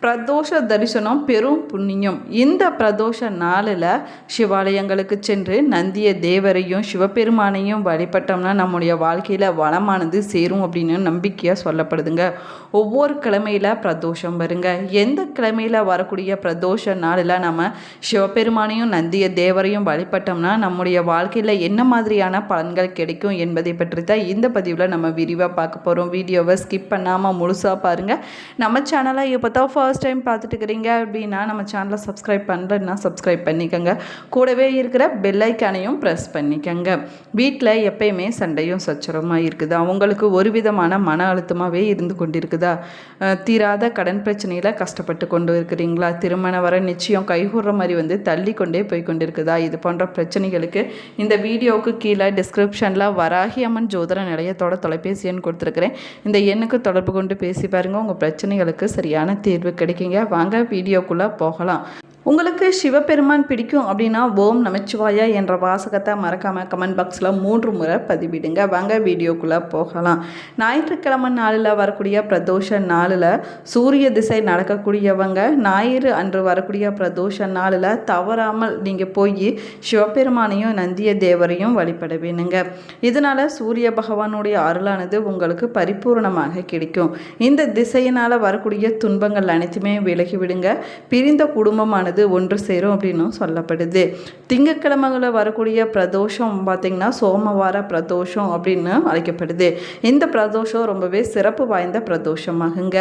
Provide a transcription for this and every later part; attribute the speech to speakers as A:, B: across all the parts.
A: பிரதோஷ தரிசனம் பெரும் புண்ணியம். இந்த பிரதோஷ நாளில் சிவாலயங்களுக்கு சென்று நந்திய தேவரையும் சிவபெருமானையும் வழிபட்டோம்னா நம்முடைய வாழ்க்கையில் வளமானது சேரும் அப்படின்னு நம்பிக்கையாக சொல்லப்படுதுங்க. ஒவ்வொரு கிழமையில் பிரதோஷம் வருங்க. எந்த கிழமையில் வரக்கூடிய பிரதோஷ நாளில் நம்ம சிவபெருமானையும் நந்திய தேவரையும் வழிபட்டோம்னா நம்முடைய வாழ்க்கையில் என்ன மாதிரியான பலன்கள் கிடைக்கும் என்பதை பற்றி தான் இந்த பதிவில் நம்ம விரிவாக பார்க்க போகிறோம். வீடியோவை ஸ்கிப் பண்ணாமல் முழுசாக பாருங்கள். நம்ம சேனலை இப்போ தான் ஃபர்ஸ்ட் டைம் பார்த்துட்டு இருக்கிறீங்க அப்படின்னா நம்ம சேனலை சப்ஸ்கிரைப் பண்ணுறதுனா சப்ஸ்கிரைப் பண்ணிக்கோங்க. கூடவே இருக்கிற பெல் ஐக்கானையும் ப்ரெஸ் பண்ணிக்கோங்க. வீட்டில் எப்பயுமே சண்டையும் சச்சரமாக இருக்குதா? உங்களுக்கு ஒரு விதமான மன அழுத்தமாகவே இருந்து கொண்டிருக்குதா? தீராத கடன் பிரச்சனையில் கஷ்டப்பட்டு கொண்டு இருக்கிறீங்களா? திருமண வர நிச்சயம் கைகூடுற மாதிரி தள்ளி கொண்டே போய் கொண்டிருக்குதா? இது போன்ற பிரச்சனைகளுக்கு இந்த வீடியோவுக்கு கீழே டிஸ்கிரிப்ஷனில் வராகி அம்மன் ஜோதிட நிலையத்தோட தொலைபேசி எண் கொடுத்துருக்குறேன். இந்த எண்ணுக்கு தொடர்பு கொண்டு பேசி பாருங்கள். உங்கள் பிரச்சனைகளுக்கு சரியான தீர்வு கிடைக்குங்க. வாங்க வீடியோக்குள்ளே போகலாம். உங்களுக்கு சிவபெருமான் பிடிக்கும் அப்படின்னா ஓம் நமச்சிவாயா என்ற வாசகத்தை மறக்காமல் கமெண்ட் பாக்ஸில் 3 முறை பதிவிடுங்க. வாங்க வீடியோக்குள்ளே போகலாம். ஞாயிற்றுக்கிழமை நாளில் வரக்கூடிய பிரதோஷ நாளில் சூரிய திசை நடக்கக்கூடியவங்க ஞாயிறு அன்று வரக்கூடிய பிரதோஷ நாளில் தவறாமல் நீங்கள் போய் சிவபெருமானையும் நந்திய தேவரையும் வழிபட வேணுங்க. இதனால் சூரிய பகவானுடைய அருளானது உங்களுக்கு பரிபூர்ணமாக கிடைக்கும். இந்த திசையினால் வரக்கூடிய துன்பங்கள் அனைத்துமே விலகிவிடுங்க. பிரிந்த குடும்பமான ஒன்று சேரும் அப்படின்னு சொல்லப்படுது. திங்கட்கிழமைகளில் வரக்கூடிய பிரதோஷம் பார்த்திங்கன்னா சோமவார பிரதோஷம் அப்படின்னு அழைக்கப்படுது. இந்த பிரதோஷம் ரொம்பவே சிறப்பு வாய்ந்த பிரதோஷமாகுங்க.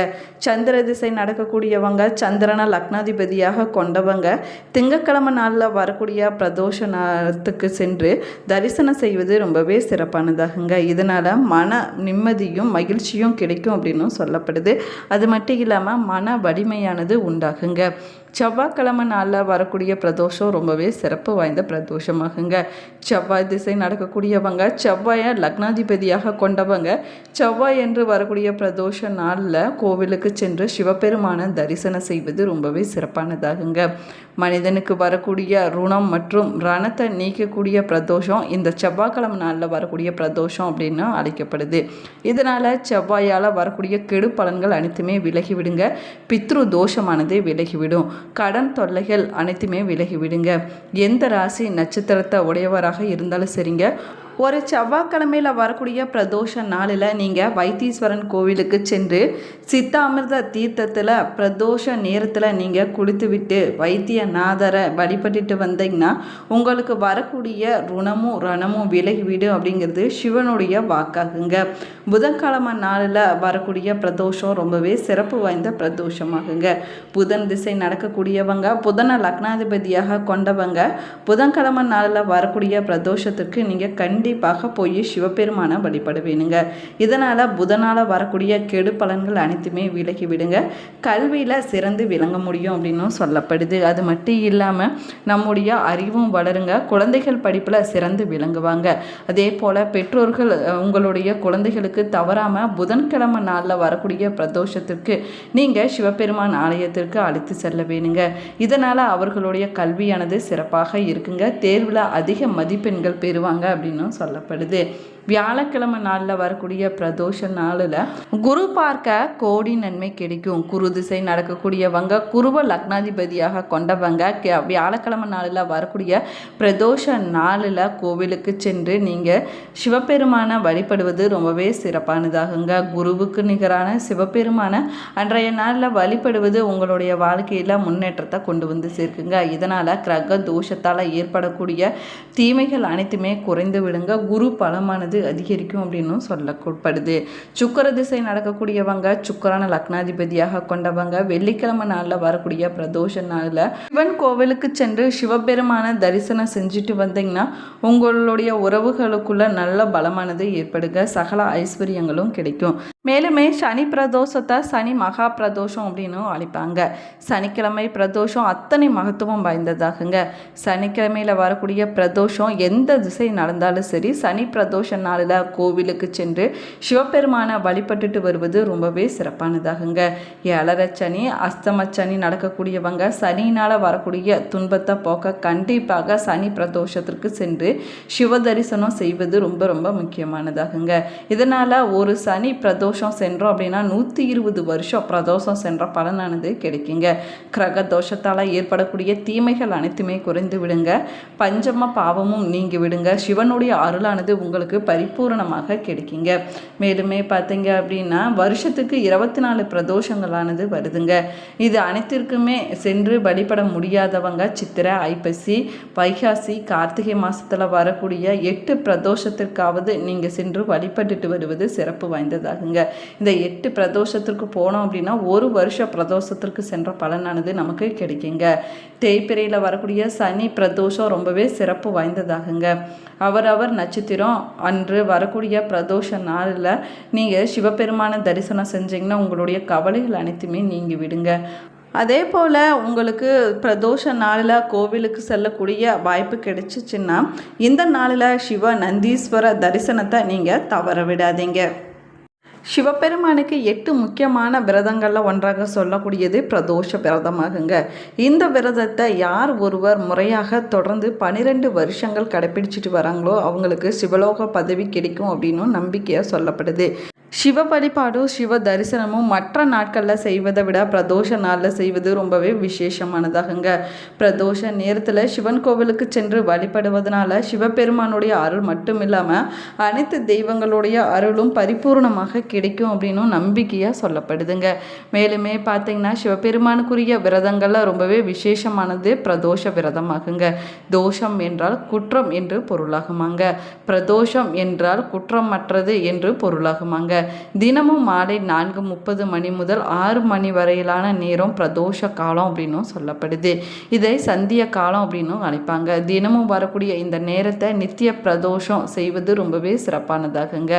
A: சந்திர திசை நடக்கக்கூடியவங்க சந்திரனை லக்னாதிபதியாக கொண்டவங்க திங்கட்கிழமை நாளில் வரக்கூடிய பிரதோஷ நாளத்துக்கு சென்று தரிசனம் செய்வது ரொம்பவே சிறப்பானதாகுங்க. இதனால் மன நிம்மதியும் மகிழ்ச்சியும் கிடைக்கும் அப்படின்னு சொல்லப்படுது. அது மட்டும் இல்லாமல் மன வலிமையானது உண்டாகுங்க. செவ்வாய்க்கிழமை நாளில் வரக்கூடிய பிரதோஷம் ரொம்பவே சிறப்பு வாய்ந்த பிரதோஷமாகுங்க. செவ்வாய் திசை நடக்கக்கூடியவங்க செவ்வாயை லக்னாதிபதியாக கொண்டவங்க செவ்வாய் என்று வரக்கூடிய பிரதோஷ நாளில் கோவிலுக்கு சென்று சிவபெருமான தரிசனம் செய்வது ரொம்பவே சிறப்பானதாகுங்க. மனிதனுக்கு வரக்கூடிய ருணம் மற்றும் ரணத்தை நீக்கக்கூடிய பிரதோஷம் இந்த செவ்வாய்க்கிழமை நாளில் வரக்கூடிய பிரதோஷம் அப்படின்னு அழைக்கப்படுது. இதனால் செவ்வாயால் வரக்கூடிய கெடு பலன்கள் அனைத்துமே விலகிவிடுங்க. பித்ரு தோஷமானது விலகிவிடும். கடன் தொல்லைகள் அனைத்துமே விலகிவிடுங்க. எந்த ராசி நட்சத்திரத்தை உடையவராக இருந்தாலும் சரிங்க, ஒரு செவ்வாய்க்கிழமையில் வரக்கூடிய பிரதோஷ நாளில் நீங்கள் வைத்தீஸ்வரன் கோவிலுக்கு சென்று சித்தாமிர்த தீர்த்தத்தில் பிரதோஷ நேரத்தில் நீங்கள் குளித்துவிட்டு வைத்தியநாதரை வழிபட்டுட்டு வந்தீங்கன்னா உங்களுக்கு வரக்கூடிய ருணமும் ரணமும் விலகிவிடும் அப்படிங்கிறது சிவனுடைய வாக்காகுங்க. புதன்கிழமை நாளில் வரக்கூடிய பிரதோஷம் ரொம்பவே சிறப்பு வாய்ந்த பிரதோஷமாகுங்க. புதன் திசை நடக்கக்கூடியவங்க புதனை லக்னாதிபதியாக கொண்டவங்க புதன்கிழமை நாளில் வரக்கூடிய பிரதோஷத்துக்கு நீங்கள் கண்டிப்பாக போய் சிவபெருமான வழிபட வேணுங்க. இதனால் புதனால் வரக்கூடிய கெடு பலன்கள் அனைத்துமே விலகி விடுங்க. கல்வியில் சிறந்து விளங்க முடியும் அப்படின்னு சொல்லப்படுது. அது மட்டும் இல்லாமல் நம்முடைய அறிவும் வளருங்க. குழந்தைகள் படிப்பில் சிறந்து விளங்குவாங்க. அதே போல் பெற்றோர்கள் உங்களுடைய குழந்தைகளுக்கு தவறாமல் புதன்கிழமை நாளில் வரக்கூடிய பிரதோஷத்திற்கு நீங்கள் சிவபெருமான் ஆலயத்திற்கு அழைத்து செல்ல வேணுங்க. இதனால் அவர்களுடைய கல்வியானது சிறப்பாக இருக்குங்க. தேர்வில் அதிக மதிப்பெண்கள் பெறுவாங்க அப்படின்னு சொல்லப்படுது. வியாழக்கிழமை நாளில் வரக்கூடிய பிரதோஷ நாளில் குரு பார்க்க கோடி நன்மை கிடைக்கும். குரு திசை நடக்கக்கூடியவங்க குருவ லக்னாதிபதியாக கொண்டவங்க வியாழக்கிழமை நாளில் வரக்கூடிய பிரதோஷ நாளில் கோவிலுக்கு சென்று நீங்கள் சிவபெருமானை வழிபடுவது ரொம்பவே சிறப்பானதாகுங்க. குருவுக்கு நிகரான சிவபெருமான அன்றைய நாளில் வழிபடுவது உங்களுடைய வாழ்க்கையில் முன்னேற்றத்தை கொண்டு வந்து சேர்க்குங்க. இதனால் கிரக தோஷத்தால் ஏற்படக்கூடிய தீமைகள் அனைத்துமே குறைந்து விடுங்க. குரு பலமானது அதிகரிக்கும் அப்படின்னு சொல்லப்படுது. சுக்கிர திசை நடக்கக்கூடியவங்க சுக்கிரனை லக்னாதிபதியாக கொண்டவங்க வெள்ளிக்கிழமை நாளில் வரக்கூடிய பிரதோஷ நாளில் சிவன் கோவிலுக்கு சென்று சிவபெருமான தரிசனம் செஞ்சுட்டு வந்தீங்கன்னா உங்களுடைய உறவுகளுக்குள்ள நல்ல பலமானது ஏற்படுங்க. சகல ஐஸ்வர்யங்களும் கிடைக்கும். மேலுமே சனி பிரதோஷத்தை சனி மகா பிரதோஷம் அப்படின்னு அழைப்பாங்க. சனிக்கிழமை பிரதோஷம் அத்தனை மகத்துவம் வாய்ந்ததாகுங்க. சனிக்கிழமையில் வரக்கூடிய பிரதோஷம் எந்த திசை நடந்தாலும் சரி சனி பிரதோஷ நாளில் கோவிலுக்கு சென்று சிவபெருமானை வழிபட்டுட்டு வருவது ரொம்பவே சிறப்பானதாகுங்க. ஏழரை சனி அஸ்தம சனி நடக்கக்கூடியவங்க சனியினால் வரக்கூடிய துன்பத்தை போக்க கண்டிப்பாக சனி பிரதோஷத்திற்கு சென்று சிவ தரிசனம் செய்வது ரொம்ப ரொம்ப முக்கியமானதாகுங்க. இதனால் ஒரு சனி பிரதோஷ பிரதோஷம் சென்றோம் அப்படின்னா 120 வருஷம் பிரதோஷம் சென்ற பலனானது கிடைக்குங்க. கிரக தோஷத்தால் ஏற்படக்கூடிய தீமைகள் அனைத்துமே குறைந்து விடுங்க. பஞ்சம பாவமும் நீங்கி விடுங்க. சிவனுடைய அருளானது உங்களுக்கு பரிபூரணமாக கிடைக்குங்க. மேலுமே பார்த்தீங்க அப்படின்னா வருஷத்துக்கு 24 பிரதோஷங்களானது வருதுங்க. இது அனைத்திற்குமே சென்று வழிபட முடியாதவங்க சித்திரை, ஐப்பசி, வைகாசி, கார்த்திகை மாதத்தில் வரக்கூடிய 8 பிரதோஷத்திற்காவது நீங்கள் சென்று வழிபட்டுட்டு வருவது சிறப்பு வாய்ந்ததாகுங்க. இந்த 8 பிரதோஷத்திற்கு போனோம் அப்படின்னா ஒரு வருஷ பிரதோஷத்திற்கு சென்ற பலனானது நமக்கு கிடைக்குங்க. தேய்பிரையில் வரக்கூடிய சனி பிரதோஷம் ரொம்பவே சிறப்பு வாய்ந்ததாகுங்க. அவரவர் நட்சத்திரம் அன்று வரக்கூடிய பிரதோஷ நாளில் நீங்கள் சிவபெருமான தரிசனம் செஞ்சீங்கன்னா உங்களுடைய கவலைகள் அனைத்துமே நீங்கி விடுங்க. அதே போல் உங்களுக்கு பிரதோஷ நாளில் கோவிலுக்கு செல்லக்கூடிய வாய்ப்பு கிடைச்சிச்சின்னா இந்த நாளில் சிவ நந்தீஸ்வர தரிசனத்தை நீங்கள் தவற விடாதீங்க. சிவபெருமானுக்கு 8 முக்கியமான விரதங்களில் ஒன்றாக சொல்லக்கூடியது பிரதோஷ விரதமாகுங்க. இந்த விரதத்தை யார் ஒருவர் முறையாக தொடர்ந்து 12 வருஷங்கள் கடைப்பிடிச்சிட்டு வராங்களோ அவங்களுக்கு சிவலோக பதவி கிடைக்கும் அப்படின்னு நம்பிக்கையாக சொல்லப்படுது. சிவ வழிபாடும் சிவ தரிசனமும் மற்ற நாட்களில் செய்வதை விட பிரதோஷ நாளில் செய்வது ரொம்பவே விசேஷமானதாகுங்க. பிரதோஷ நேரத்தில் சிவன் கோவிலுக்கு சென்று வழிபடுவதனால சிவபெருமானுடைய அருள் மட்டும் இல்லாமல் அனைத்து தெய்வங்களுடைய அருளும் பரிபூர்ணமாக கிடைக்கும் அப்படின்னும் நம்பிக்கையாக சொல்லப்படுதுங்க. மேலுமே பார்த்தீங்கன்னா சிவபெருமானுக்குரிய விரதங்களில் ரொம்பவே விசேஷமானது பிரதோஷ விரதமாகுங்க. தோஷம் என்றால் குற்றம் என்று பொருளாகுமாங்க. பிரதோஷம் என்றால் குற்றமற்றது என்று பொருளாகுமாங்க. தினமும் மாலை 4:30 மணி முதல் 6 மணி வரையிலான நேரம் பிரதோஷ காலம் அப்படின்னும் சொல்லப்படுது. இதை சந்திய காலம் அப்படின்னும் அழைப்பாங்க. தினமும் வரக்கூடிய இந்த நேரத்தை நித்திய பிரதோஷம் செய்வது ரொம்பவே சிறப்பானதாகுங்க.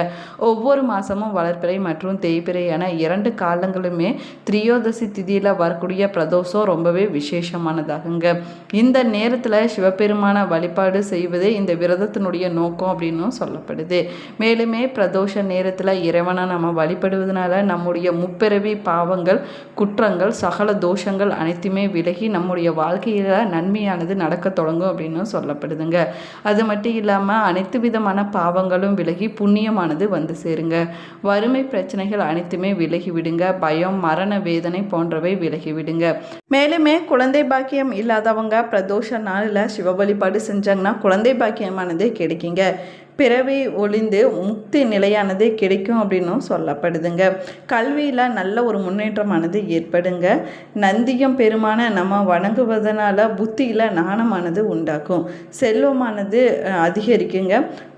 A: ஒவ்வொரு மாதமும் வளர்பிறை மற்றும் தேய்பிறை என 2 காலங்களுமே திரியோதசி திதியில் வரக்கூடிய பிரதோஷம் ரொம்பவே விசேஷமானதாகுங்க. இந்த நேரத்தில் சிவபெருமான வழிபாடு செய்வதே இந்த விரதத்தினுடைய நோக்கம் அப்படின்னும் சொல்லப்படுது. மேலுமே பிரதோஷ நேரத்தில் இறைவனை நம்ம வழிபடுவதனால நம்முடைய முப்பிறவி பாவங்கள், குற்றங்கள், சகல தோஷங்கள் அனைத்துமே விலகி நம்முடைய வாழ்க்கையில் நன்மையானது நடக்க தொடங்கும் அப்படின்னு சொல்லப்படுதுங்க. அது மட்டும் இல்லாமல் அனைத்து விதமான பாவங்களும் விலகி புண்ணியமானது வந்து சேருங்க. வறுமை பிரச்சனைகள் அனைத்துமே விலகி விடுங்க. பயம், மரண வேதனை போன்றவை விலகி விடுங்க. மேலுமே குழந்தை பாக்கியம் இல்லாதவங்க பிரதோஷ நாளில் சிவ வழிபாடு செஞ்சாங்கன்னா குழந்தை பாக்கியமானது கிடைக்குங்க. பிறவி ஒளிந்து முக்தி நிலையானது கிடைக்கும் அப்படின்னும் சொல்லப்படுதுங்க. கல்வியில் நல்ல ஒரு முன்னேற்றமானது ஏற்படுங்க. நந்தியம் பெருமான நம்ம வணங்குவதனால புத்தியில் ஞானமானது உண்டாக்கும். செல்வமானது அதிகரிக்குங்க.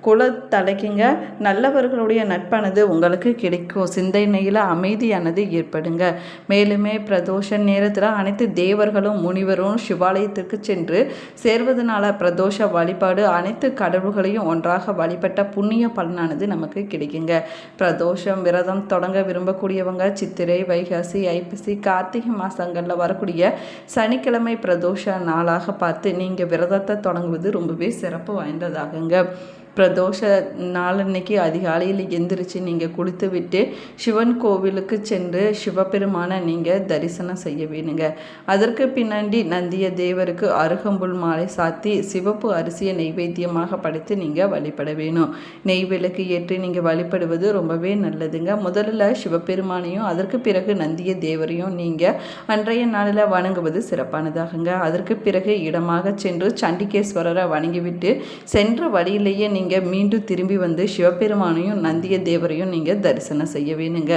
A: குலத்தலைக்குங்க. நல்லவர்களுடைய நட்பானது உங்களுக்கு கிடைக்கும். சிந்தனையில் அமைதியானது ஏற்படுங்க. மேலுமே பிரதோஷ நேரத்தில் அனைத்து தேவர்களும் முனிவரும் சிவாலயத்திற்கு சென்று சேர்வதனால பிரதோஷ வழிபாடு அனைத்து கடவுள்களையும் ஒன்றாக வழிபட்ட புண்ணிய பலனானது நமக்கு கிடைக்குங்க. பிரதோஷம் விரதம் தொடங்க விரும்பக்கூடியவங்க சித்திரை, வைகாசி, ஐப்பசி, கார்த்திகை மாதங்களில் வரக்கூடிய சனிக்கிழமை பிரதோஷ நாளாக பார்த்து நீங்கள் விரதத்தை தொடங்குவது ரொம்பவே சிறப்பு வாய்ந்ததாகுங்க. பிரதோஷ நாளன்னைக்கு அதிகாலையில் எந்திரிச்சு நீங்கள் குளித்து விட்டு சிவன் கோவிலுக்கு சென்று சிவபெருமானை நீங்கள் தரிசனம் செய்ய வேணுங்க. அதற்கு பின்னாடி நந்திய தேவருக்கு அருகம்புல் மாலை சாத்தி சிவப்பு அரிசியை நெய்வேத்தியமாக படைத்து நீங்கள் வழிபட வேணும். நெய் விளக்கு ஏற்றி நீங்கள் வழிபடுவது ரொம்பவே நல்லதுங்க. முதல்ல சிவபெருமானையும் அதற்கு பிறகு நந்திய தேவரையும் நீங்கள் அன்றைய நாளில் வணங்குவது சிறப்பானதாகுங்க. அதற்கு பிறகு இடமாக சென்று சண்டிகேஸ்வரரை வணங்கிவிட்டு சென்ற வழியிலேயே நீங்கள் மீண்டும் திரும்பி வந்து சிவபெருமானையும் நந்திய தேவரையும் நீங்கள் தரிசனம் செய்ய வேணுங்க.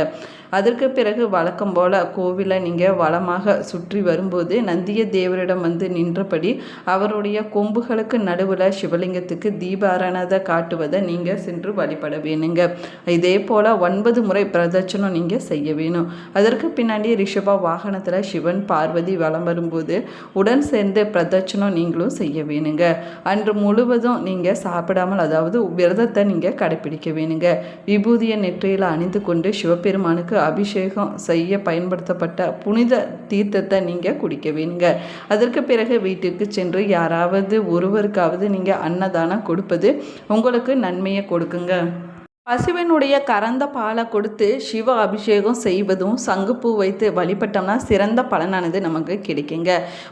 A: அதற்கு பிறகு வழக்கம் போல் கோவிலை நீங்கள் வளமாக சுற்றி வரும்போது நந்திய தேவரிடம் வந்து நின்றபடி அவருடைய கொம்புகளுக்கு நடுவில் சிவலிங்கத்துக்கு தீபாராதனை காட்டுவதை நீங்கள் சென்று வழிபட வேணுங்க. இதே போல் 9 முறை பிரதட்சணம் நீங்கள் செய்ய வேணும். அதற்கு பின்னாடி ரிஷப வாகனத்தில் சிவன் பார்வதி வலம் வரும்போது உடன் சேர்ந்து பிரதட்சணம் நீங்களும் செய்ய வேணுங்க. அன்று முழுவதும் நீங்கள் சாப்பிடாமல் அதாவது விரதத்தை நீங்கள் கடைப்பிடிக்க வேணுங்க. விபூதியை நெற்றியில் அணிந்து கொண்டு சிவபெருமானுக்கு அபிஷேகம் செய்ய பயன்படுத்தப்பட்ட புனித தீர்த்தத்தை நீங்கள் குடிக்க வேணுங்க. அதற்கு பிறகு வீட்டுக்கு சென்று யாராவது ஒருவருக்காவது நீங்கள் அன்னதானம் கொடுப்பது உங்களுக்கு நன்மையை கொடுக்குங்க. பசுவினுடைய கறந்த பாலை கொடுத்து சிவ அபிஷேகம் செய்வதும் சங்குப்பூ வைத்து வழிபட்டோம்னா சிறந்த பலனானது நமக்கு கிடைக்குங்க.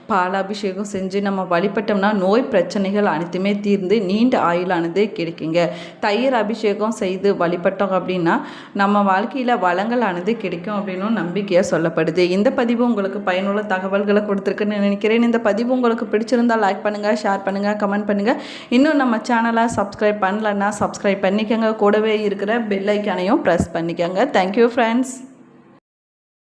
A: பால் அபிஷேகம் செஞ்சு நம்ம வழிபட்டோம்னா நோய் பிரச்சனைகள் அனைத்துமே தீர்ந்து நீண்ட ஆயுளானது கிடைக்குங்க. தயிர் அபிஷேகம் செய்து வழிபட்டோம் அப்படின்னா நம்ம வாழ்க்கையில் வளங்களானது கிடைக்கும் அப்படின்னு நம்பிக்கையாக சொல்லப்படுது. இந்த பதிவு உங்களுக்கு பயனுள்ள தகவல்களை கொடுத்துருக்குன்னு நினைக்கிறேன். இந்த பதிவு உங்களுக்கு பிடிச்சிருந்தால் லைக் பண்ணுங்கள், ஷேர் பண்ணுங்கள், கமெண்ட் பண்ணுங்கள். இன்னும் நம்ம சேனலை சப்ஸ்கிரைப் பண்ணலன்னா சப்ஸ்கிரைப் பண்ணிக்கோங்க. கூடவே இருக்கிற பெல் ஐக்கானையும் ப்ரெஸ் பண்ணிக்கோங்க. Thank you friends.